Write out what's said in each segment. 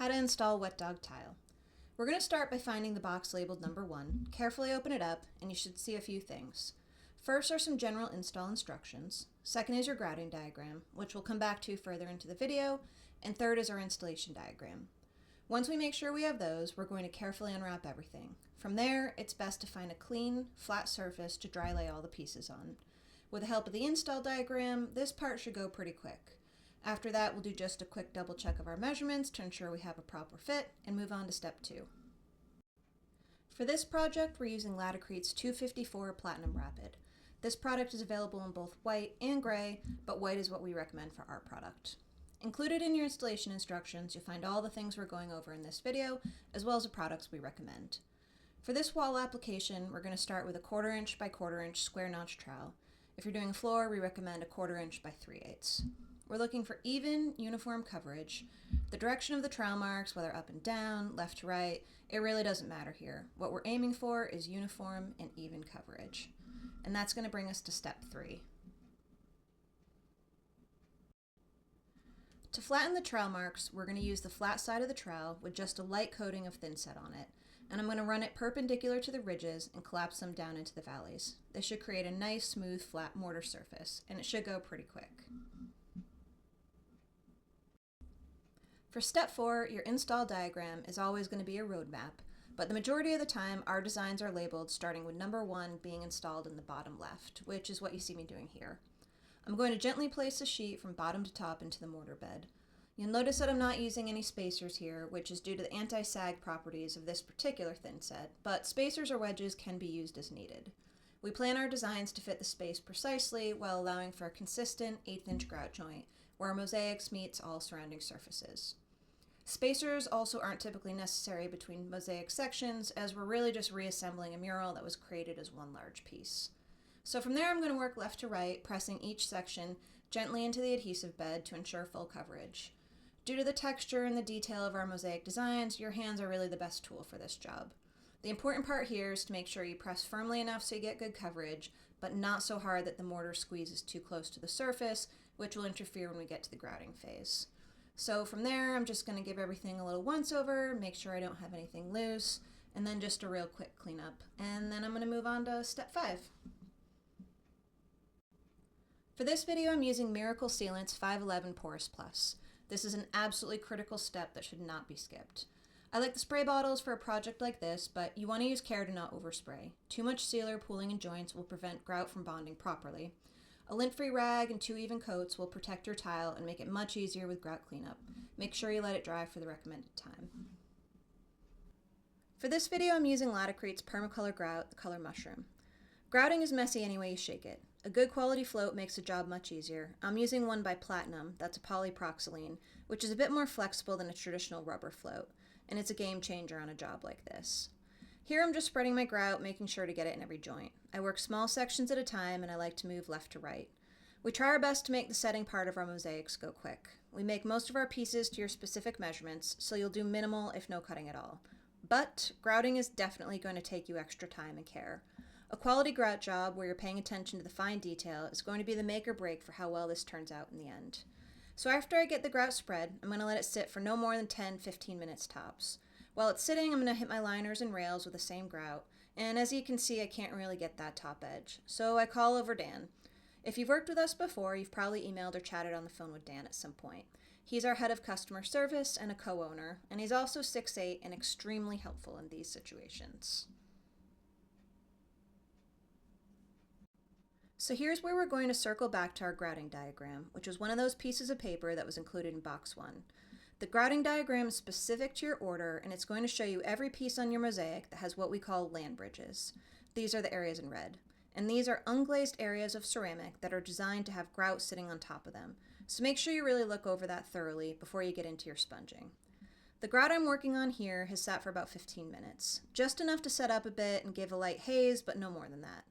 How to install wet dog tile. We're going to start by finding the box labeled number 1, carefully open it up, and you should see a few things. First are some general install instructions. Second is your grouting diagram, which we'll come back to further into the video, and third is our installation diagram. Once we make sure we have those, we're going to carefully unwrap everything. From there, it's best to find a clean, flat surface to dry lay all the pieces on. With the help of the install diagram, this part should go pretty quick. After that, we'll do just a quick double check of our measurements to ensure we have a proper fit and move on to step 2. For this project, we're using Laticrete's 254 Platinum Rapid. This product is available in both white and gray, but white is what we recommend for our product. Included in your installation instructions, you'll find all the things we're going over in this video, as well as the products we recommend. For this wall application, we're going to start with a 1/4 inch by 1/4 inch square notch trowel. If you're doing a floor, we recommend a 1/4 inch by 3/8. We're looking for even, uniform coverage. The direction of the trowel marks, whether up and down, left to right, it really doesn't matter here. What we're aiming for is uniform and even coverage. And that's going to bring us to step 3. To flatten the trowel marks, we're going to use the flat side of the trowel with just a light coating of thinset on it. And I'm going to run it perpendicular to the ridges and collapse them down into the valleys. This should create a nice, smooth, flat mortar surface, and it should go pretty quick. For step 4, your install diagram is always going to be a roadmap, but the majority of the time our designs are labeled starting with number 1 being installed in the bottom left, which is what you see me doing here. I'm going to gently place the sheet from bottom to top into the mortar bed. You'll notice that I'm not using any spacers here, which is due to the anti-sag properties of this particular thinset, but spacers or wedges can be used as needed. We plan our designs to fit the space precisely while allowing for a consistent 1/8 inch grout joint, where our mosaics meets all surrounding surfaces. Spacers also aren't typically necessary between mosaic sections, as we're really just reassembling a mural that was created as one large piece. So from there I'm going to work left to right, pressing each section gently into the adhesive bed to ensure full coverage. Due to the texture and the detail of our mosaic designs, your hands are really the best tool for this job. The important part here is to make sure you press firmly enough so you get good coverage, but not so hard that the mortar squeezes too close to the surface, which will interfere when we get to the grouting phase. So from there, I'm just going to give everything a little once over, make sure I don't have anything loose, and then just a real quick cleanup. And then I'm going to move on to step 5. For this video, I'm using Miracle Sealant's 511 Porous Plus. This is an absolutely critical step that should not be skipped. I like the spray bottles for a project like this, but you want to use care to not overspray. Too much sealer pooling in joints will prevent grout from bonding properly. A lint-free rag and 2 even coats will protect your tile and make it much easier with grout cleanup. Make sure you let it dry for the recommended time. For this video, I'm using Laticrete's Permacolor Grout, the color Mushroom. Grouting is messy any way you shake it. A good quality float makes the job much easier. I'm using one by Platinum, that's a polyproxylene, which is a bit more flexible than a traditional rubber float, and it's a game changer on a job like this. Here I'm just spreading my grout, making sure to get it in every joint. I work small sections at a time, and I like to move left to right. We try our best to make the setting part of our mosaics go quick. We make most of our pieces to your specific measurements, so you'll do minimal if no cutting at all. But grouting is definitely going to take you extra time and care. A quality grout job where you're paying attention to the fine detail is going to be the make or break for how well this turns out in the end. So after I get the grout spread, I'm going to let it sit for no more than 10-15 minutes tops. While it's sitting, I'm going to hit my liners and rails with the same grout, and as you can see, I can't really get that top edge, so I call over Dan. If you've worked with us before, you've probably emailed or chatted on the phone with Dan at some point. He's our head of customer service and a co-owner, and he's also 6'8" and extremely helpful in these situations. So here's where we're going to circle back to our grouting diagram, which was one of those pieces of paper that was included in box 1. The grouting diagram is specific to your order, and it's going to show you every piece on your mosaic that has what we call land bridges. These are the areas in red. And these are unglazed areas of ceramic that are designed to have grout sitting on top of them. So make sure you really look over that thoroughly before you get into your sponging. The grout I'm working on here has sat for about 15 minutes. Just enough to set up a bit and give a light haze, but no more than that.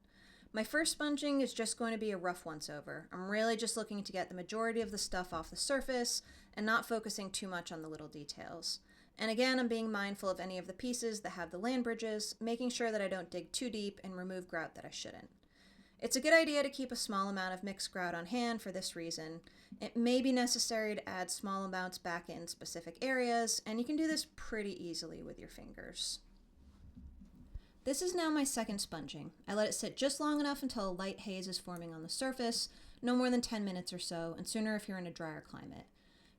My first sponging is just going to be a rough once-over. I'm really just looking to get the majority of the stuff off the surface and not focusing too much on the little details. And again, I'm being mindful of any of the pieces that have the land bridges, making sure that I don't dig too deep and remove grout that I shouldn't. It's a good idea to keep a small amount of mixed grout on hand for this reason. It may be necessary to add small amounts back in specific areas, and you can do this pretty easily with your fingers. This is now my second sponging. I let it sit just long enough until a light haze is forming on the surface, no more than 10 minutes or so, and sooner if you're in a drier climate.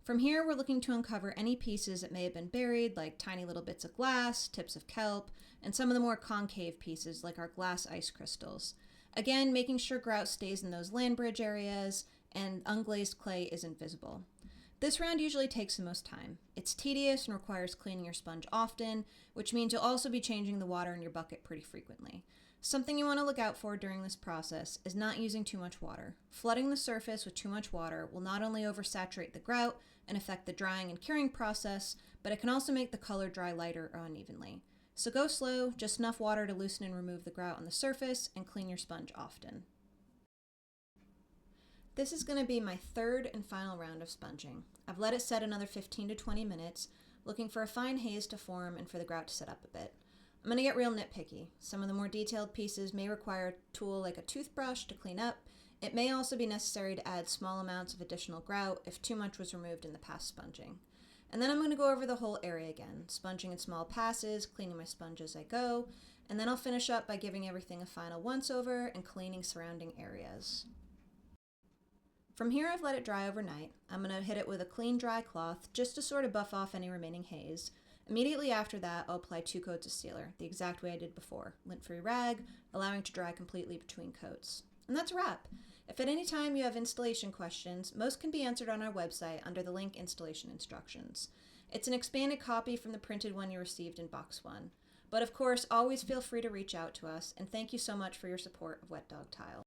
From here, we're looking to uncover any pieces that may have been buried, like tiny little bits of glass, tips of kelp, and some of the more concave pieces, like our glass ice crystals. Again, making sure grout stays in those land bridge areas and unglazed clay isn't visible. This round usually takes the most time. It's tedious and requires cleaning your sponge often, which means you'll also be changing the water in your bucket pretty frequently. Something you want to look out for during this process is not using too much water. Flooding the surface with too much water will not only oversaturate the grout and affect the drying and curing process, but it can also make the color dry lighter or unevenly. So go slow, just enough water to loosen and remove the grout on the surface, and clean your sponge often. This is going to be my third and final round of sponging. I've let it set another 15 to 20 minutes, looking for a fine haze to form and for the grout to set up a bit. I'm going to get real nitpicky. Some of the more detailed pieces may require a tool like a toothbrush to clean up. It may also be necessary to add small amounts of additional grout if too much was removed in the past sponging. And then I'm going to go over the whole area again, sponging in small passes, cleaning my sponge as I go, and then I'll finish up by giving everything a final once-over and cleaning surrounding areas. From here, I've let it dry overnight. I'm going to hit it with a clean, dry cloth just to sort of buff off any remaining haze. Immediately after that, I'll apply 2 coats of sealer, the exact way I did before, lint-free rag, allowing it to dry completely between coats. And that's a wrap. If at any time you have installation questions, most can be answered on our website under the link Installation Instructions. It's an expanded copy from the printed one you received in Box 1. But of course, always feel free to reach out to us, and thank you so much for your support of Wet Dog Tile.